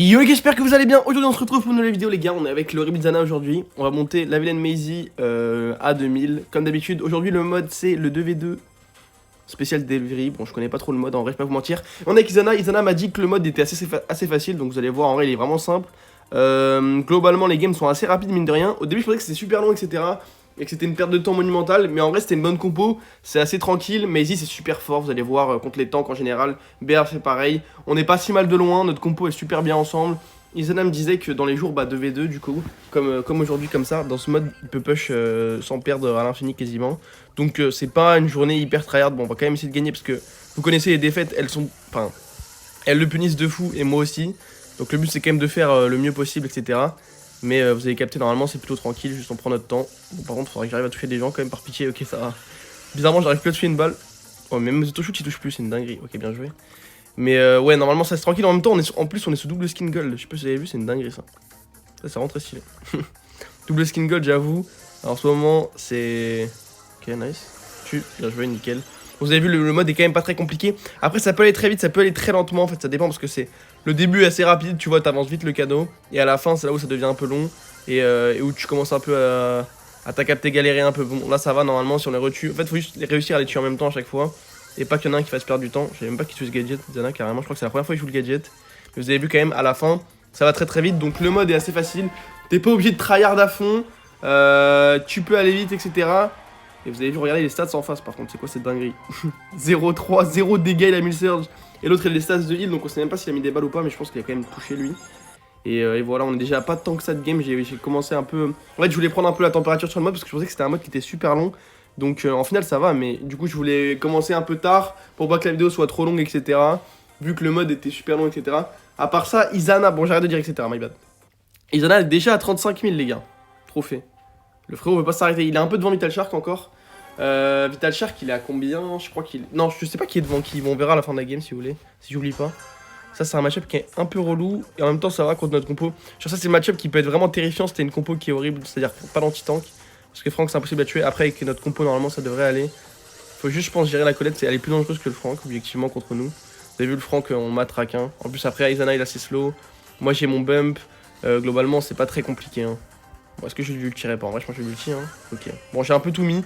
Yo les gars, j'espère que vous allez bien. Aujourd'hui on se retrouve pour une nouvelle vidéo les gars. On est avec le Rebizana aujourd'hui. On va monter la vilaine Maisie à 2000 comme d'habitude. Aujourd'hui le mode c'est le 2v2 spécial delivery. Bon je connais pas trop le mode en vrai, je vais pas vous mentir. On est avec Isana. Isana m'a dit que le mode était assez facile. Donc vous allez voir en vrai il est vraiment simple. Globalement les games sont assez rapides mine de rien. Au début je pensais que c'était super long etc. Et que c'était une perte de temps monumentale, mais en vrai c'était une bonne compo, c'est assez tranquille, Maisie c'est super fort, vous allez voir contre les tanks en général, BR fait pareil, on n'est pas si mal de loin, notre compo est super bien ensemble. Isana me disait que dans les jours 2v2 du coup, comme aujourd'hui comme ça, dans ce mode il peut push sans perdre à l'infini quasiment. Donc c'est pas une journée hyper tryhard, bon on va quand même essayer de gagner parce que vous connaissez les défaites, elles le punissent de fou et moi aussi. Donc le but c'est quand même de faire le mieux possible etc. Mais vous avez capté, normalement c'est plutôt tranquille, juste on prend notre temps. Bon, par contre, il faudrait que j'arrive à toucher des gens quand même par pitié, ok ça va. Bizarrement, j'arrive plus à toucher une balle. Oh, même Zotoshoot il touche plus, c'est une dinguerie, ok bien joué. Mais ouais, normalement ça c'est tranquille, en même temps, en plus on est sous double skin gold, je sais pas si vous avez vu, c'est une dinguerie ça. Ça rend très stylé. Double skin gold, j'avoue. Alors, en ce moment, c'est. Ok, nice. Bien joué, nickel. Vous avez vu, le mode est quand même pas très compliqué. Après, ça peut aller très vite, ça peut aller très lentement. En fait, ça dépend parce que c'est le début est assez rapide. Tu vois, t'avances vite le cadeau. Et à la fin, c'est là où ça devient un peu long. Et où tu commences un peu à ta capter galérer un peu. Bon, là, ça va normalement si on les retue. En fait, faut juste réussir à les tuer en même temps à chaque fois. Et pas qu'il y en a un qui fasse perdre du temps. Je savais même pas qu'il tue ce gadget. Zana, carrément, je crois que c'est la première fois qu'il joue le gadget. Mais vous avez vu quand même, à la fin, ça va très très vite. Donc le mode est assez facile. T'es pas obligé de tryhard à fond. Tu peux aller vite, etc. Et vous avez vu, regardez les stats en face par contre, c'est quoi cette dinguerie? 0-3, 0 dégâts, il a mis le surge. Et l'autre il a les stats de heal, donc on sait même pas s'il a mis des balles ou pas, mais je pense qu'il a quand même touché lui. Et voilà, on est déjà pas tant que ça de game, j'ai commencé un peu... En fait, je voulais prendre un peu la température sur le mode parce que je pensais que c'était un mode qui était super long. Donc en final ça va, mais du coup je voulais commencer un peu tard pour pas que la vidéo soit trop longue, etc. Vu que le mode était super long, etc. À part ça, Isana, bon j'arrête de dire etc, my bad. Isana est déjà à 35 000 les gars, trophée. Le frérot veut pas s'arrêter, il est un peu devant Vital Shark encore. Vital Shark il est à combien? Je crois qu'il... Non, je sais pas qui est devant qui, on verra à la fin de la game si vous voulez, si j'oublie pas. Ça c'est un match-up qui est un peu relou, et en même temps ça va contre notre compo. Genre ça c'est le match-up qui peut être vraiment terrifiant, c'était une compo qui est horrible, c'est-à-dire pas d'anti-tank. Parce que Franck c'est impossible à tuer, après avec notre compo normalement ça devrait aller. Faut juste je pense gérer la Colette, elle est plus dangereuse que le Franck objectivement contre nous. Vous avez vu le Franck on matraque hein. En plus après Isana il est assez slow, moi j'ai mon bump, globalement c'est pas très compliqué hein. Bon, est-ce que je lui tirerai pas? En vrai je pense que je vais l'ulti hein. Ok, bon j'ai un peu tout mis.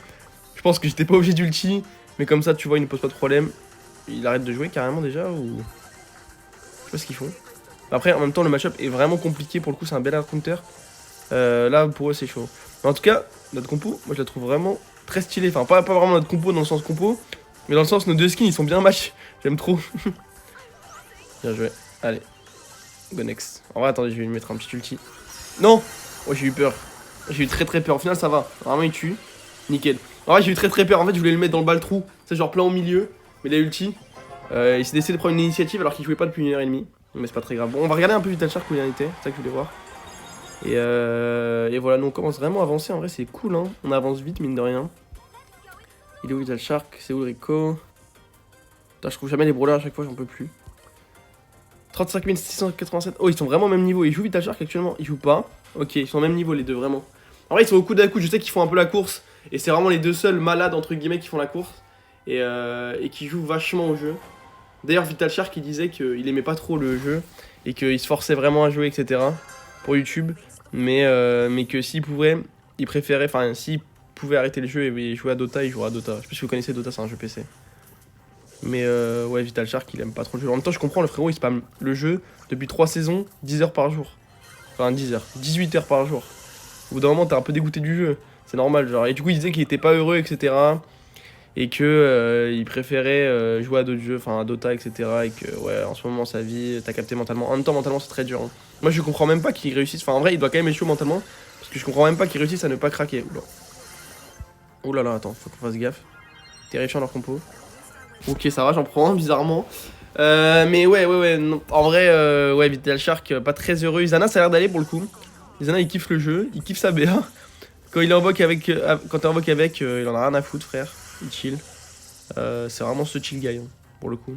Je pense que j'étais pas obligé d'ulti, mais comme ça tu vois il ne pose pas de problème. Il arrête de jouer carrément déjà ou... Je sais pas ce qu'ils font. Après en même temps le match-up est vraiment compliqué, pour le coup c'est un bel hard counter. Là pour eux c'est chaud. Mais en tout cas notre compo, moi je la trouve vraiment très stylée. Enfin pas vraiment notre compo dans le sens compo, mais dans le sens nos deux skins ils sont bien match. J'aime trop. Bien joué. Allez. Go next. En vrai attendez je vais lui mettre un petit ulti. Non. Oh j'ai eu peur. J'ai eu très peur. Au final ça va. Vraiment il tue. Nickel. En vrai j'ai eu très peur. En fait je voulais le mettre dans le bas le trou. C'est genre plein au milieu. Mais il a ulti. Il s'est décidé de prendre une initiative alors qu'il jouait pas depuis 1h30. Mais c'est pas très grave. Bon on va regarder un peu Vital Shark où il en était. C'est ça que je voulais voir. Et voilà, nous on commence vraiment à avancer, en vrai c'est cool hein. On avance vite mine de rien. Il est où Vital Shark? C'est où le Rico? Putain, je trouve jamais les brawlers à chaque fois, j'en peux plus. 35 687. Oh ils sont vraiment au même niveau. Ils jouent Vital Shark actuellement? Ils jouent pas. Ok, ils sont au même niveau les deux vraiment. En vrai ils sont au coude à coude, je sais qu'ils font un peu la course. Et c'est vraiment les deux seuls malades entre guillemets qui font la course. Et qui jouent vachement au jeu. D'ailleurs Vital Shark il disait qu'il aimait pas trop le jeu. Et qu'il se forçait vraiment à jouer etc. Pour YouTube. Mais que s'il pouvait, il préférait, enfin s'il pouvait arrêter le jeu et jouer à Dota, il jouerait à Dota. Je sais pas si vous connaissez Dota, c'est un jeu PC. Mais ouais, Vital Shark, il aime pas trop le jeu. En même temps, je comprends, le frérot, il spam le jeu depuis 3 saisons, 10 heures par jour. Enfin, 10 heures, 18 heures par jour. Au bout d'un moment, t'es un peu dégoûté du jeu. C'est normal, genre. Et du coup, il disait qu'il était pas heureux, etc. Et que il préférait jouer à d'autres jeux, enfin à Dota, etc. Et que, ouais, en ce moment, sa vie, t'as capté mentalement. En même temps, mentalement, c'est très dur. Hein. Moi, je comprends même pas qu'il réussisse. Enfin, en vrai, il doit quand même être chaud mentalement. Parce que je comprends même pas qu'il réussisse à ne pas craquer. Oula. Oh là là, attends, faut qu'on fasse gaffe. Terrifiant leur compo. Ok, ça va, j'en prends un, bizarrement. Mais ouais, non. En vrai, ouais, Vital Shark, pas très heureux. Isana, ça a l'air d'aller pour le coup. Isana, il kiffe le jeu, il kiffe sa BA. Quand il invoque avec, quand t'es invoque avec, il en a rien à foutre, frère. Il chill. C'est vraiment ce chill guy, hein, pour le coup.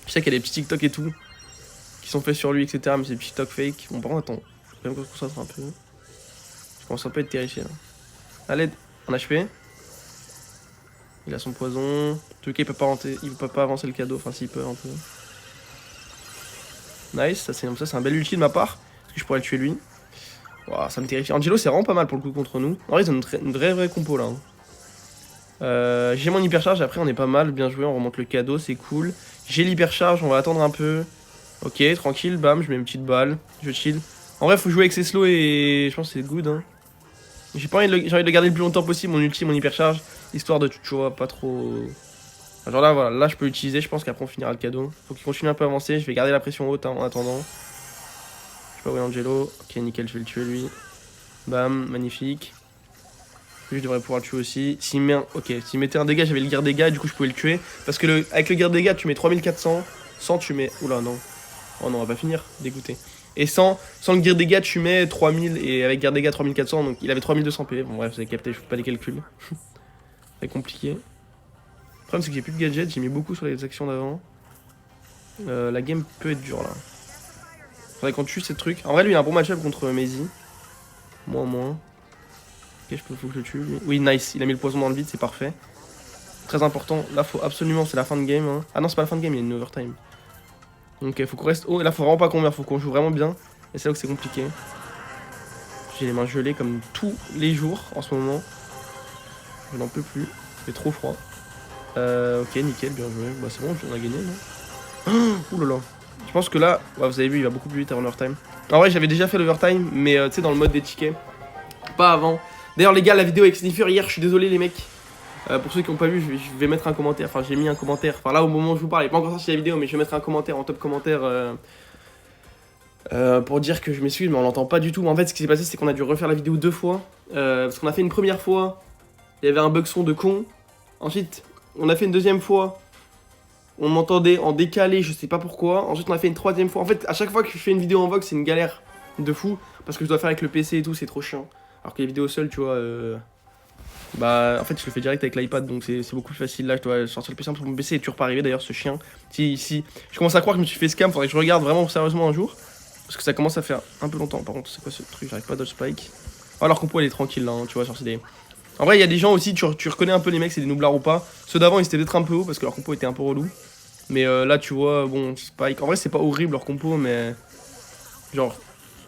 Je sais qu'il y a des petits TikTok et tout, qui sont faits sur lui, etc. Mais c'est des petits TikTok fake. Bon, par contre, attends, faut quand même qu'on se concentre un peu. Je commence un peu à être terrifié, là. Allez, en HP. Il a son poison. En tout cas, il peut pas avancer le cadeau. Enfin, s'il peut, un peu. Nice, ça c'est un bel ulti de ma part. Est-ce que je pourrais le tuer lui? Wow, ça me terrifie. Angelo c'est vraiment pas mal pour le coup contre nous. En vrai ils ont une vraie compo là. J'ai mon hypercharge, après on est pas mal, bien joué, on remonte le cadeau, c'est cool. J'ai l'hypercharge, on va attendre un peu. Ok, tranquille, bam, je mets une petite balle, je chill. En vrai faut jouer avec ses slow et je pense que c'est good hein. J'ai envie de le garder le plus longtemps possible, mon ulti, mon hypercharge, histoire de, tu vois, pas trop... Enfin, genre là, voilà, là je peux l'utiliser, je pense qu'après on finira le cadeau. Faut qu'il continue un peu à avancer, je vais garder la pression haute hein, en attendant. Je sais pas où est Angelo. Ok, nickel, je vais le tuer lui. Bam, magnifique. Lui, je devrais pouvoir le tuer aussi. S'il mettait un dégât, j'avais le garde dégâts, du coup je pouvais le tuer. Parce que avec le garde dégâts, tu mets 3400. 100, tu mets... Oula, non. Oh non, on va pas finir, dégoûté. Et sans le garde dégâts, tu mets 3000. Et avec garde dégâts, 3400. Donc il avait 3200 PV. Bon, bref, vous avez capté, je fais pas les calculs. C'est compliqué. Le problème, c'est que j'ai plus de gadgets. J'ai mis beaucoup sur les actions d'avant. La game peut être dure là. Faudrait qu'on tue ces trucs. En vrai, lui, il a un bon match-up contre Maisie. Moins. Ok, faut que je le tue. Lui. Oui, nice. Il a mis le poison dans le vide, c'est parfait. Très important. Là, faut absolument. C'est la fin de game. Hein. Ah non, c'est pas la fin de game, il y a une overtime. Donc, faut qu'on reste haut. Et là, faut vraiment pas qu'on meure. Faut qu'on joue vraiment bien. Et c'est là que c'est compliqué. J'ai les mains gelées comme tous les jours en ce moment. Je n'en peux plus. Il fait trop froid. Ok, nickel, bien joué. Bah, c'est bon, on a gagné, non? Ouh là là. Je pense que là, ouais, vous avez vu, il va beaucoup plus vite avant l'overtime. En vrai, j'avais déjà fait l'overtime, mais tu sais, dans le mode des tickets. Pas avant. D'ailleurs, les gars, la vidéo avec Sniffer hier, je suis désolé, les mecs. Pour ceux qui n'ont pas vu, je vais mettre un commentaire. Enfin, j'ai mis un commentaire. Enfin, là, au moment où je vous parle, il n'est pas encore sorti la vidéo, mais je vais mettre un commentaire en top commentaire pour dire que je m'excuse, mais on l'entend pas du tout. En fait, ce qui s'est passé, c'est qu'on a dû refaire la vidéo 2 fois. Parce qu'on a fait une première fois, il y avait un bug son de con. Ensuite, on a fait une deuxième fois. On m'entendait en décalé, je sais pas pourquoi. Ensuite, on a fait une troisième fois. En fait, à chaque fois que je fais une vidéo en Vox, c'est une galère de fou. Parce que je dois faire avec le PC et tout, c'est trop chiant. Alors que les vidéos seules, tu vois, bah, en fait, je le fais direct avec l'iPad, donc c'est beaucoup plus facile. Là, je dois sortir le plus simple sur mon PC et toujours pas arrivé d'ailleurs, ce chien. Si je commence à croire que je me suis fait scam, faudrait que je regarde vraiment sérieusement un jour. Parce que ça commence à faire un peu longtemps. Par contre, c'est quoi ce truc? J'arrive pas à dodge spike. Oh, leur compo, elle est tranquille là, hein, tu vois, sur CD. En vrai, il y a des gens aussi, tu reconnais un peu les mecs, c'est des nooblards ou pas. Ceux d'avant, ils étaient peut-être un peu hauts parce que leur compo était un peu relou. Mais là, tu vois, bon, Spike. En vrai, c'est pas horrible leur compo, mais. Genre,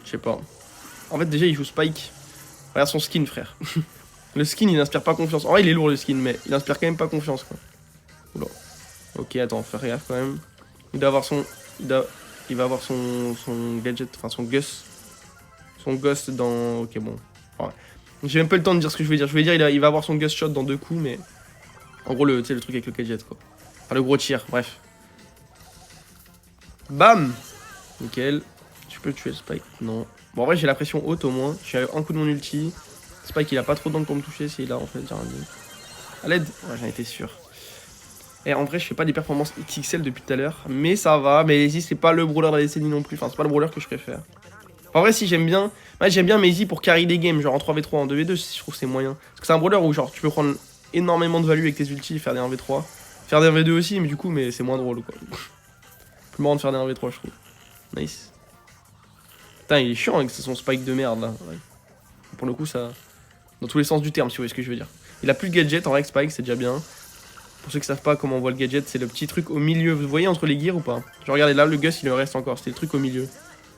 je sais pas. En fait, déjà, il joue Spike. Regarde son skin, frère. Le skin, il n'inspire pas confiance. En vrai, il est lourd le skin, mais il inspire quand même pas confiance, quoi. Oula. Ok, attends, faire gaffe quand même. Il doit avoir son. Il va avoir son gadget, enfin son Gus. Son Ghost dans. Ok, bon. Ouais. J'ai même pas le temps de dire ce que je vais dire. Je vais dire, il va avoir son Ghost Shot dans 2 coups, mais. En gros, le truc avec le gadget, quoi. Enfin, le gros tir, bref. Bam! Nickel. Tu peux tuer le Spike? Non. Bon, en vrai, j'ai la pression haute au moins. Je suis à un coup de mon ulti. Spike, il a pas trop de dents pour me toucher s'il a en fait, j'ai rien dit. À l'aide? Ouais, j'en étais sûr. Et en vrai, je fais pas des performances XXL depuis tout à l'heure. Mais ça va. Mais Maisie, c'est pas le brawler de la décennie non plus. Enfin, c'est pas le brawler que je préfère. En vrai, si j'aime bien. Ouais, j'aime bien Maisie pour carry des games. Genre en 3v3, en 2v2, je trouve que c'est moyen. Parce que c'est un brawler où genre tu peux prendre énormément de value avec tes ultis et faire des 1v3. Faire des 1v2 aussi, mais du coup, c'est moins drôle quoi. Plus marrant de faire des 1v3, je trouve. Nice. Putain, il est chiant avec son spike de merde là. Ouais. Pour le coup, ça. Dans tous les sens du terme, si vous voyez ce que je veux dire. Il a plus de gadget en vrai, spike, c'est déjà bien. Pour ceux qui savent pas comment on voit le gadget, c'est le petit truc au milieu. Vous voyez entre les gears ou pas? Genre, regardez là, le Gus il en reste encore. C'était le truc au milieu.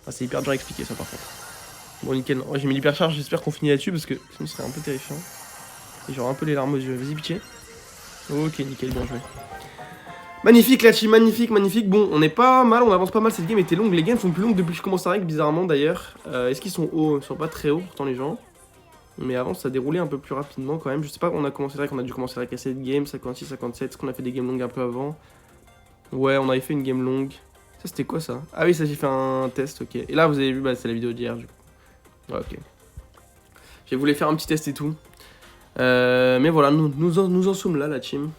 Ah, c'est hyper dur à expliquer ça par contre. Bon, nickel. Oh, j'ai mis l'hypercharge, j'espère qu'on finit là-dessus parce que sinon, c'est un peu terrifiant. Et genre un peu les larmes aux yeux. Vas-y, pitié. Ok, nickel, bien joué. Magnifique la team, magnifique. Bon, on est pas mal, on avance pas mal. Cette game était longue. Les games sont plus longues depuis que je commence à règle, bizarrement d'ailleurs. Est-ce qu'ils sont hauts? Ils sont pas très hauts pourtant, les gens. Mais avant, ça déroulait un peu plus rapidement quand même. Je sais pas, on a commencé là, qu'on a dû commencer avec cette game, 56, 57. Est-ce qu'on a fait des games longues un peu avant? Ouais, on avait fait une game longue. Ça, c'était quoi ça? Ah oui, ça, j'ai fait un test, ok. Et là, vous avez vu, bah, c'est la vidéo d'hier du coup. Ouais, ok. J'ai voulu faire un petit test et tout. Mais voilà, nous en sommes là, la team.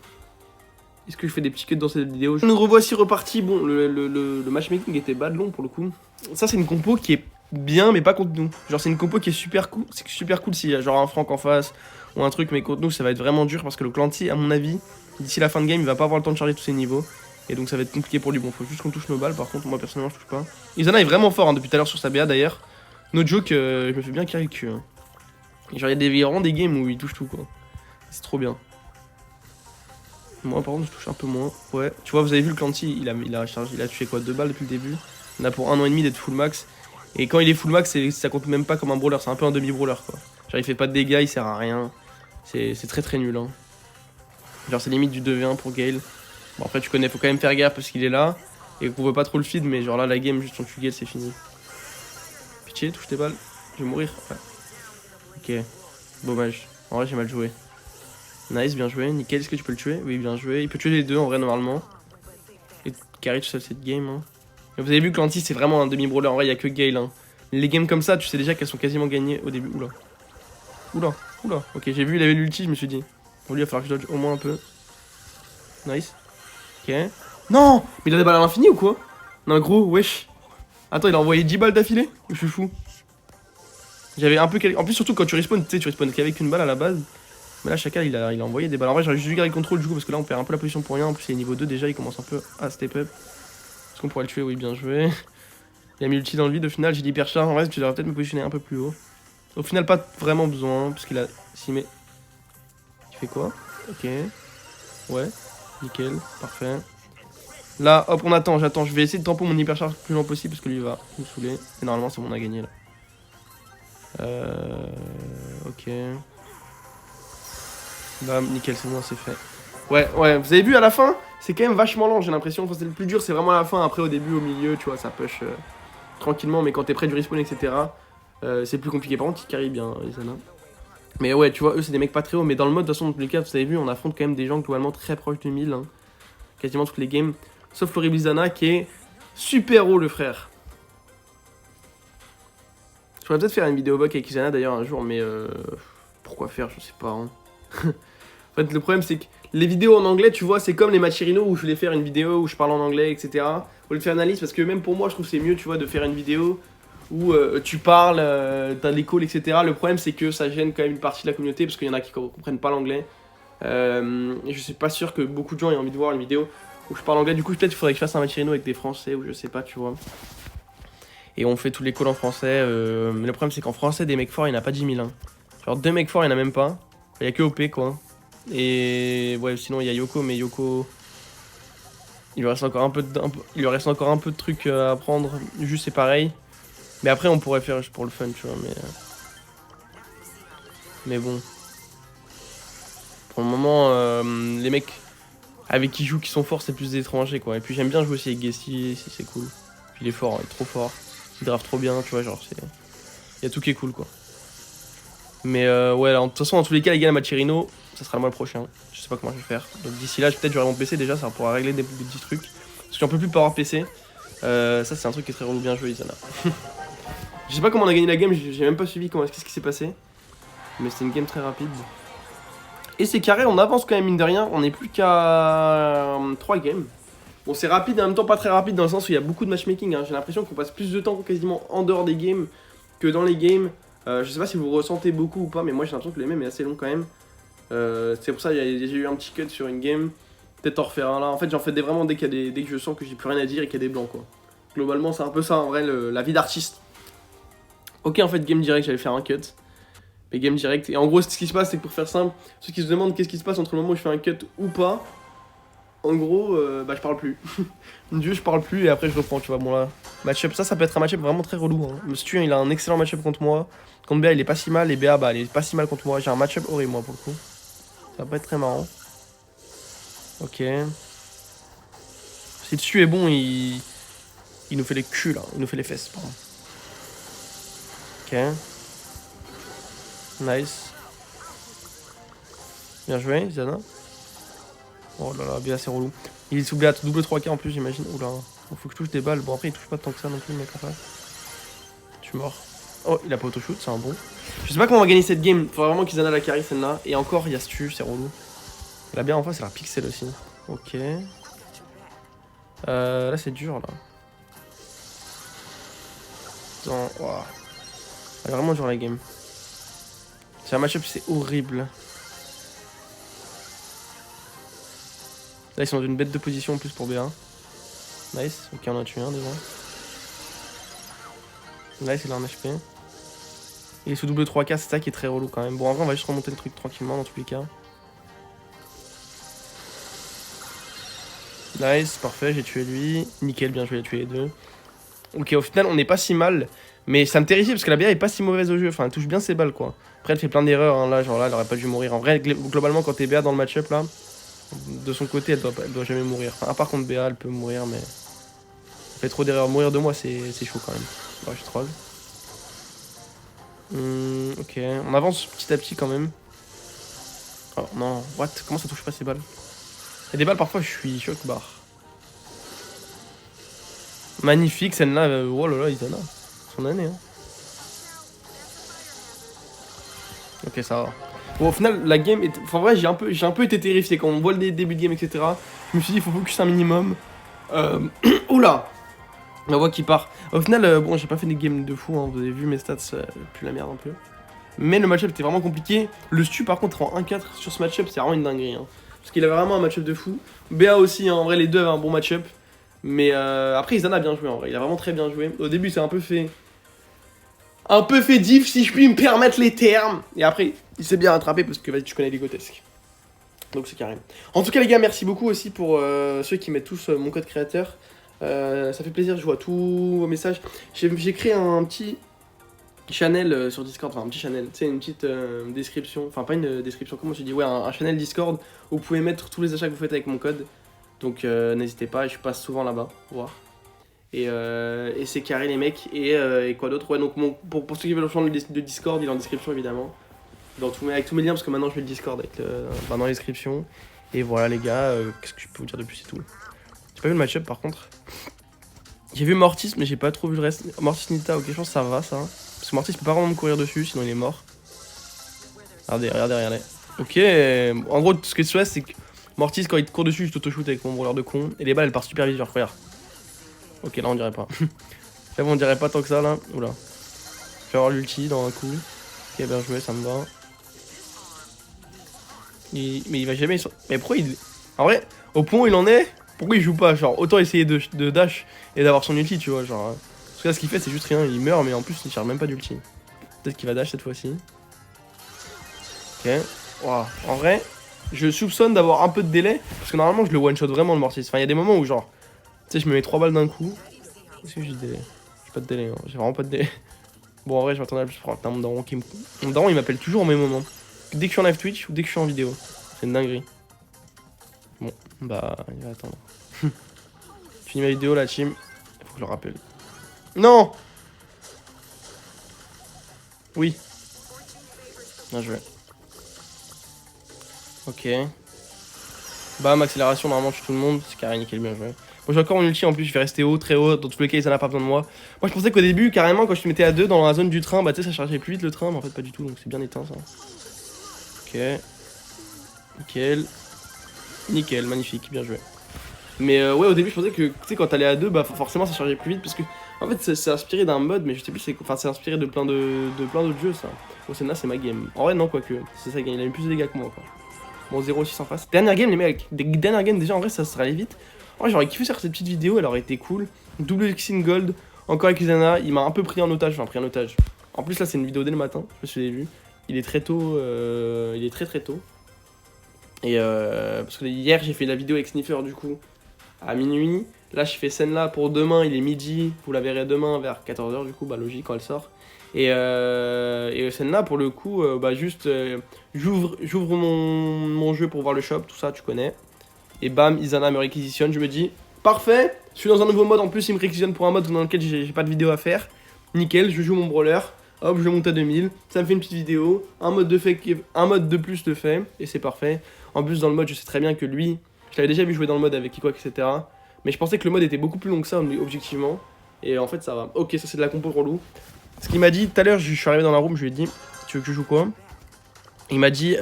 Est-ce que je fais des petits cuts dans cette vidéo? Nous revoici repartis. Bon, le matchmaking était bad long pour le coup. Ça, c'est une compo qui est bien, mais pas contre nous. Genre, c'est une compo qui est super cool. C'est super cool s'il y a genre un Franck en face ou un truc, mais contre nous, ça va être vraiment dur parce que le Clancy, à mon avis, d'ici la fin de game, il va pas avoir le temps de charger tous ses niveaux. Et donc, ça va être compliqué pour lui. Bon, faut juste qu'on touche nos balles. Par contre, moi, personnellement, je touche pas. Izana est vraiment fort hein, depuis tout à l'heure sur sa BA d'ailleurs. No joke, je me fais bien carrer le cul. Hein. Genre, il y a vraiment des games où il touche tout, quoi. C'est trop bien. Moi, par contre, je touche un peu moins. Ouais, tu vois, vous avez vu le Clancy, il a tué quoi, 2 balles depuis le début. On a pour 1 an et demi d'être full max. Et quand il est full max, ça compte même pas comme un brawler, c'est un peu un demi-brawler quoi. Genre il fait pas de dégâts, il sert à rien. C'est très très nul hein. Genre c'est limite du 2v1 pour Gale. Bon après tu connais, faut quand même faire gaffe parce qu'il est là. Et qu'on veut pas trop le feed, mais genre là la game, juste on tue Gale, c'est fini. Pitié, touche tes balles. Je vais mourir. Ouais. Ok. Dommage. En vrai j'ai mal joué. Nice, bien joué. Nickel, est-ce que tu peux le tuer? Oui, bien joué. Il peut tuer les deux en vrai normalement. Et carry tout seul cette game hein. Et vous avez vu que l'anti c'est vraiment un demi-brawler, en vrai il y a que Gale hein. Les games comme ça, tu sais déjà qu'elles sont quasiment gagnées au début. Oula. Oula, oula. Ok, j'ai vu, il avait l'ulti, je me suis dit. Bon, lui, il va falloir que je dodge au moins un peu. Nice. Ok. Non! Mais il a des balles à l'infini ou quoi? Non, gros, wesh. Attends, il a envoyé 10 balles d'affilée? Je suis fou. J'avais un peu. En plus, surtout quand tu respawns, tu sais, tu respawns qu'avec une balle à la base. Mais là, chacun, il a envoyé des balles. En vrai, j'aurais juste dû garder le contrôle du coup, parce que là, on perd un peu la position pour rien. En plus, il est niveau 2 déjà, il commence un peu à step up. Est-ce qu'on pourrait le tuer? Oui, bien joué. Il a mis l'ulti dans le vide, au final, j'ai dit hyper charge. En vrai, tu devrais peut-être me positionner un peu plus haut. Au final, pas vraiment besoin, parce qu'il a. S'il met. Tu fais quoi? Ok. Ouais. Nickel. Parfait. Là, hop, on attend, j'attends. Je vais essayer de tempo mon hypercharge le plus lent possible, parce que lui, il va nous saouler. Et normalement, c'est bon, on a gagné là. Ok. Bam, nickel, c'est bon, c'est fait. Ouais, ouais, vous avez vu à la fin, c'est quand même vachement lent, j'ai l'impression. Enfin, c'est le plus dur, c'est vraiment à la fin. Après, au début, au milieu, tu vois, ça push tranquillement. Mais quand t'es près du respawn, etc., c'est plus compliqué. Par contre, ils carry bien, Izana. Mais ouais, tu vois, eux, c'est des mecs pas très hauts. Mais dans le mode, de toute façon, dans tous les cas, vous avez vu, on affronte quand même des gens globalement très proches de 1000. Hein, quasiment toutes les games. Sauf Floribel Izana qui est super haut, le frère. Je pourrais peut-être faire une vidéo bug avec Izana d'ailleurs un jour, mais pourquoi faire, je sais pas. Hein. En fait, le problème, c'est que les vidéos en anglais, tu vois, c'est comme les Machirino où je voulais faire une vidéo où je parle en anglais, etc. Au lieu de faire une analyse, parce que même pour moi, je trouve que c'est mieux, tu vois, de faire une vidéo où tu parles, t'as des calls, etc. Le problème, c'est que ça gêne quand même une partie de la communauté, parce qu'il y en a qui comprennent pas l'anglais. Et je suis pas sûr que beaucoup de gens aient envie de voir une vidéo où je parle anglais. Du coup, peut-être qu'il faudrait que je fasse un Machirino avec des Français, ou je sais pas, tu vois. Et on fait tous les calls en français. Mais le problème, c'est qu'en français, des mecs forts, il n'y en a pas 10 000. Hein. Genre, 2 mecs forts, il n'y en a même pas. Il n'y a que OP, quoi. Et ouais, sinon il y a Yoko, mais Yoko, il lui reste encore un peu de trucs à apprendre. Juste c'est pareil. Mais après on pourrait faire juste pour le fun, tu vois. Mais bon, pour le moment, les mecs avec qui jouent qui sont forts, c'est plus des étrangers quoi. Et puis j'aime bien jouer aussi avec Gessi, si c'est cool. Puis il est fort, il est trop fort. Il draft trop bien, tu vois, genre c'est, il y a tout qui est cool quoi. Mais ouais, de toute façon, dans tous les cas, les gars, la Machirino, ça sera le mois prochain. Je sais pas comment je vais faire. Donc d'ici là, peut-être j'aurai mon PC déjà, ça pourra régler des petits trucs. Parce que j'en peux plus pas avoir PC. Ça, c'est un truc qui est très relou, bien joué, Izana. Je sais pas comment on a gagné la game, j'ai même pas suivi qu'est-ce qui s'est passé. Mais c'était une game très rapide. Et c'est carré, on avance quand même, mine de rien. On est plus qu'à 3 games. Bon, c'est rapide, en même temps pas très rapide dans le sens où il y a beaucoup de matchmaking. Hein. J'ai l'impression qu'on passe plus de temps quasiment en dehors des games que dans les games. Je sais pas si vous ressentez beaucoup ou pas, mais moi j'ai l'impression que le même est assez long quand même. C'est pour ça qu'il y a eu un petit cut sur une game. Peut-être en refaire un là. En fait, j'en fais vraiment dès que je sens que j'ai plus rien à dire et qu'il y a des blancs quoi. Globalement, c'est un peu ça en vrai, la vie d'artiste. Ok, en fait, game direct, j'allais faire un cut. Mais game direct. Et en gros, ce qui se passe, c'est que pour faire simple, ceux qui se demandent qu'est-ce qui se passe entre le moment où je fais un cut ou pas, en gros, bah je parle plus. Dieu, je parle plus et après je reprends, tu vois. Bon là, match-up, ça peut être un match-up vraiment très relou. Hein. Monsieur, il a un excellent match-up contre moi. Contre BA, il est pas si mal. Et BA, bah, il est pas si mal contre moi. J'ai un match-up horrible, moi, pour le coup. Ça va pas être très marrant. Ok. Si dessus est bon, il nous fait les culs, là. Il nous fait les fesses, pardon. Ok. Nice. Bien joué, Izana. Oh là là, BA, c'est relou. Il est sous BA, double 3K en plus, j'imagine. Oula. Bon, faut que je touche des balles. Bon, après, il touche pas tant que ça non plus, le mec en face. Je suis mort. Oh, il a pas auto-shoot, c'est un bon. Je sais pas comment on va gagner cette game. Faudra vraiment qu'ils en aient la carry celle-là. Et encore, il y a Stu, c'est relou. La bien en face, c'est la pixel aussi. Ok. Là, c'est dur, là. Attends, wow. Elle est vraiment dur la game. C'est un match-up, c'est horrible. Là, ils sont dans une bête de position en plus pour B1. Nice. Ok, on a tué un déjà. Nice, il a un HP. Il est sous double 3K, c'est ça qui est très relou quand même. Bon, en vrai, on va juste remonter le truc tranquillement dans tous les cas. Nice, parfait, j'ai tué lui. Nickel, bien joué, j'ai tué les deux. Ok, au final, on n'est pas si mal. Mais ça me terrifie parce que la BA est pas si mauvaise au jeu. Enfin, elle touche bien ses balles, quoi. Après, elle fait plein d'erreurs. Hein, là, genre là, elle aurait pas dû mourir. En vrai, globalement, quand t'es BA dans le match-up, là, de son côté, elle doit jamais mourir. Enfin, à part contre BA, elle peut mourir, mais. Elle fait trop d'erreurs. Mourir de moi, c'est chaud quand même. Ouais, je troll. Ok, on avance petit à petit quand même. Oh non, what? Comment ça touche pas ces balles? Il y a des balles, parfois, je suis choc barre. Magnifique, celle-là. Oh là là, Isana. Son année, hein. Ok, ça va. Bon, au final, la game est. Enfin, en vrai, j'ai un peu été terrifié quand on voit le début de game, etc. Je me suis dit, il faut focus un minimum. Oula! La voix qui part. Au final, bon, j'ai pas fait des games de fou, hein. Vous avez vu mes stats, plus la merde un peu. Mais le match-up était vraiment compliqué. Le Stu, par contre, en 1-4 sur ce match-up, c'est vraiment une dinguerie. Hein. Parce qu'il avait vraiment un match-up de fou. BA aussi, hein. En vrai, les deux avaient un bon match-up. Mais après, Izana a bien joué en vrai. Il a vraiment très bien joué. Au début, c'est un peu fait. Un peu fait diff, si je puis me permettre les termes. Et après, il s'est bien rattrapé parce que vas-y, tu connais les grotesques. Donc c'est carré. En tout cas, les gars, merci beaucoup aussi pour ceux qui mettent tous mon code créateur. Ça fait plaisir, je vois tous vos messages. J'ai créé un petit channel sur Discord, enfin un petit channel, tu sais, une petite description, enfin pas une description, comment je dis, ouais, un channel Discord où vous pouvez mettre tous les achats que vous faites avec mon code. Donc n'hésitez pas, je passe souvent là-bas, voir. Et c'est carré les mecs, et quoi d'autre. Ouais, donc pour ceux qui veulent rejoindre le Discord, il est en description évidemment. Avec tous mes liens, parce que maintenant je fais le Discord avec dans la description. Et voilà les gars, qu'est-ce que je peux vous dire depuis, c'est tout. J'ai pas vu le match-up par contre. J'ai vu Mortis, mais j'ai pas trop vu le reste. Mortis Nita, ok, je pense que ça va ça. Parce que Mortis peut pas vraiment me courir dessus, sinon il est mort. Regardez, regardez, regardez. Ok, en gros, ce que je souhaite, c'est que Mortis, quand il te court dessus, je t'auto-shoot avec mon brûleur de con. Et les balles, elles partent super vite, genre, regarde. Ok, là, on dirait pas. Là, on dirait pas tant que ça, là. Oula. Je vais avoir l'ulti dans un coup. Ok, bien joué, ça me va. Mais il va jamais... Mais pourquoi il... En vrai, au point où il en est, pourquoi il joue pas? Genre, autant essayer de dash et d'avoir son ulti, tu vois, genre... Parce que là, ce qu'il fait, c'est juste rien, il meurt, mais en plus, il charge même pas d'ulti. Peut-être qu'il va dash cette fois-ci. Ok. Wow. En vrai, je soupçonne d'avoir un peu de délai, parce que normalement, je le one-shot vraiment, le Mortis. Enfin, il y a des moments où, genre... Tu sais, je me mets 3 balles d'un coup. Est-ce que j'ai de délai? J'ai pas de délai, hein. J'ai vraiment pas de délai. Bon, en vrai, je m'attendais à plus pour un mon daron qui me... Mon daron, il m'appelle toujours au même moment. Dès que je suis en live Twitch ou dès que je suis en vidéo. C'est une dinguerie. Bon, bah, il va attendre. Je finis ma vidéo, la team. Il faut que je le rappelle. Non! Oui. Bien joué. Ok. Bam, accélération, normalement, je tue tout le monde. C'est carré, nickel, bien joué. Bon, j'ai encore une ulti en plus, je vais rester haut, très haut. Dans tous les cas, ça n'a pas besoin de moi. Moi, je pensais qu'au début, carrément, quand je te mettais à 2 dans la zone du train, bah, tu sais, ça chargeait plus vite le train, mais en fait, pas du tout, donc c'est bien éteint ça. Ok. Nickel. Nickel, magnifique, bien joué. Mais ouais, au début, je pensais que, tu sais, quand t'allais à 2, bah, forcément, ça chargeait plus vite, parce que, en fait, c'est inspiré d'un mode, mais je sais plus, c'est inspiré de plein d'autres jeux, ça. Bon, Senna, c'est ma game. En vrai, non, quoique, c'est ça, il a eu plus de dégâts que moi, quoi. Bon, 0-6 en face. Dernière game, les mecs, dernière game, déjà, en vrai, ça serait allé vite. En vrai, j'aurais kiffé faire cette petite vidéo, elle aurait été cool. Double Xing Gold, encore avec Izana, il m'a un peu pris en otage, enfin, pris en otage. En plus, là, c'est une vidéo dès le matin, je sais pas si vous l'avez vu. Il est très tôt, il est très tôt. Et parce que hier, j'ai fait la vidéo avec Sniffer, du coup, à minuit. Là, je fais scène là pour demain, il est midi. Vous la verrez demain vers 14 h, du coup, bah logique quand elle sort. Et scène là, pour le coup, bah juste, j'ouvre mon jeu pour voir le shop, tout ça, tu connais. Et bam, Izana me réquisitionne, je me dis, parfait, je suis dans un nouveau mode, en plus il me réquisitionne pour un mode dans lequel j'ai pas de vidéo à faire. Nickel, je joue mon brawler, hop, je monte à 2000, ça me fait une petite vidéo, un mode de plus de fait, et c'est parfait. En plus, dans le mode, je sais très bien que lui, je l'avais déjà vu jouer dans le mode avec Kikok, etc. Mais je pensais que le mode était beaucoup plus long que ça, objectivement. Et en fait, ça va. Ok, ça c'est de la compo relou. Ce qu'il m'a dit tout à l'heure, je suis arrivé dans la room, je lui ai dit, tu veux que je joue quoi? Il m'a dit,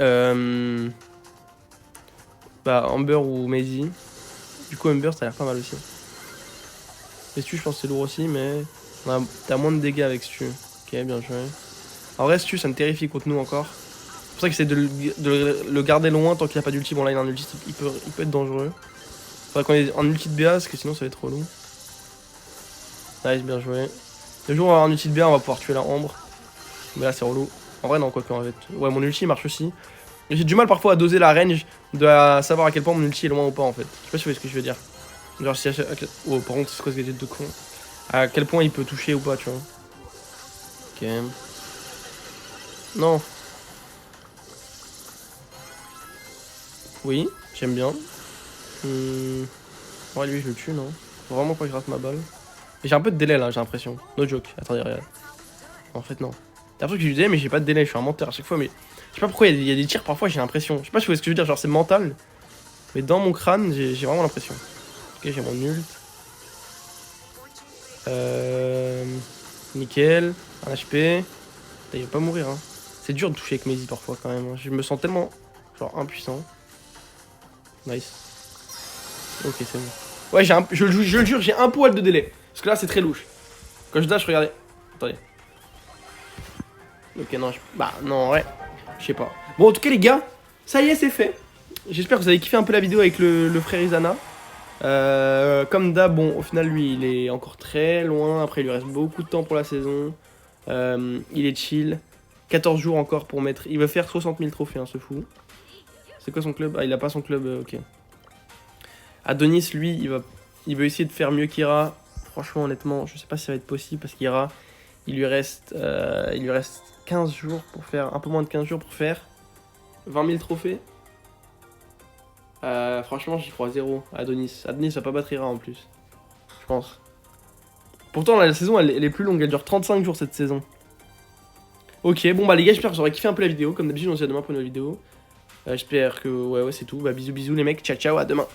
bah, Amber ou Maisie. Du coup, Amber, ça a l'air pas mal aussi. Et Stu, je pense que c'est lourd aussi, mais t'as moins de dégâts avec Stu. Ok, bien joué. En vrai, Stu, ça me terrifie contre nous encore. C'est pour ça que j'essaie de le garder loin tant qu'il n'y a pas d'ulti. Bon, là, il a un ulti, il peut être dangereux. Faudrait qu'on ait un ulti de BA, parce que sinon, ça va être trop long. Nice, bien joué. Le jour où on va avoir un ulti de BA, on va pouvoir tuer la Ambre. Mais là, c'est relou. En vrai, non, quoi qu'en fait. Ouais, mon ulti marche aussi. J'ai du mal parfois à doser la range, de savoir à quel point mon ulti est loin ou pas en fait. Je sais pas si vous voyez ce que je veux dire. Genre si oh par contre c'est quoi ce gadget de con. À quel point il peut toucher ou pas, tu vois. Ok. Non. Oui, j'aime bien. Ouais, lui, je le tue, non. Faut vraiment pas que je rate ma balle. Et j'ai un peu de délai là, j'ai l'impression. No joke. Attendez, regarde. En fait, non. T'as l'impression que j'ai du délai, mais j'ai pas de délai. Je suis un menteur à chaque fois, mais je sais pas pourquoi il y a des tirs parfois, j'ai l'impression. Je sais pas si vous voyez ce que je veux dire, genre c'est mental. Mais dans mon crâne, j'ai vraiment l'impression. Ok, j'ai mon ult. Nickel. Un HP. Il va pas mourir, hein. C'est dur de toucher avec Maisie parfois quand même. Hein. Je me sens tellement, genre, impuissant. Nice. Ok, c'est bon. Ouais, je le jure, j'ai un poil de délai. Parce que là, c'est très louche. Quand je dash, regardez. Attendez. Ok, non, bah, non, ouais. Je sais pas. Bon, en tout cas, les gars, ça y est, c'est fait. J'espère que vous avez kiffé un peu la vidéo avec le frère Izana. Comme d'hab, bon, au final, lui, il est encore très loin. Après, il lui reste beaucoup de temps pour la saison. Il est chill. 14 jours encore pour mettre. Il va faire 60 000 trophées, hein, ce fou. C'est quoi son club? Ah, il a pas son club, ok. Adonis, lui, il veut essayer de faire mieux qu'Ira. Franchement, honnêtement, je sais pas si ça va être possible parce qu'Ira, il lui reste 15 jours pour faire. Un peu moins de 15 jours pour faire 20 000 trophées. Franchement, j'y crois zéro. Adonis va pas battre Ira en plus. Je pense. Pourtant, la saison, elle est plus longue. Elle dure 35 jours cette saison. Ok, bon bah les gars, j'espère que vous aurez kiffé un peu la vidéo. Comme d'habitude, on se dit à demain pour une nouvelle vidéo. J'espère que... Ouais, c'est tout. Bah bisous, bisous les mecs. Ciao, ciao, à demain.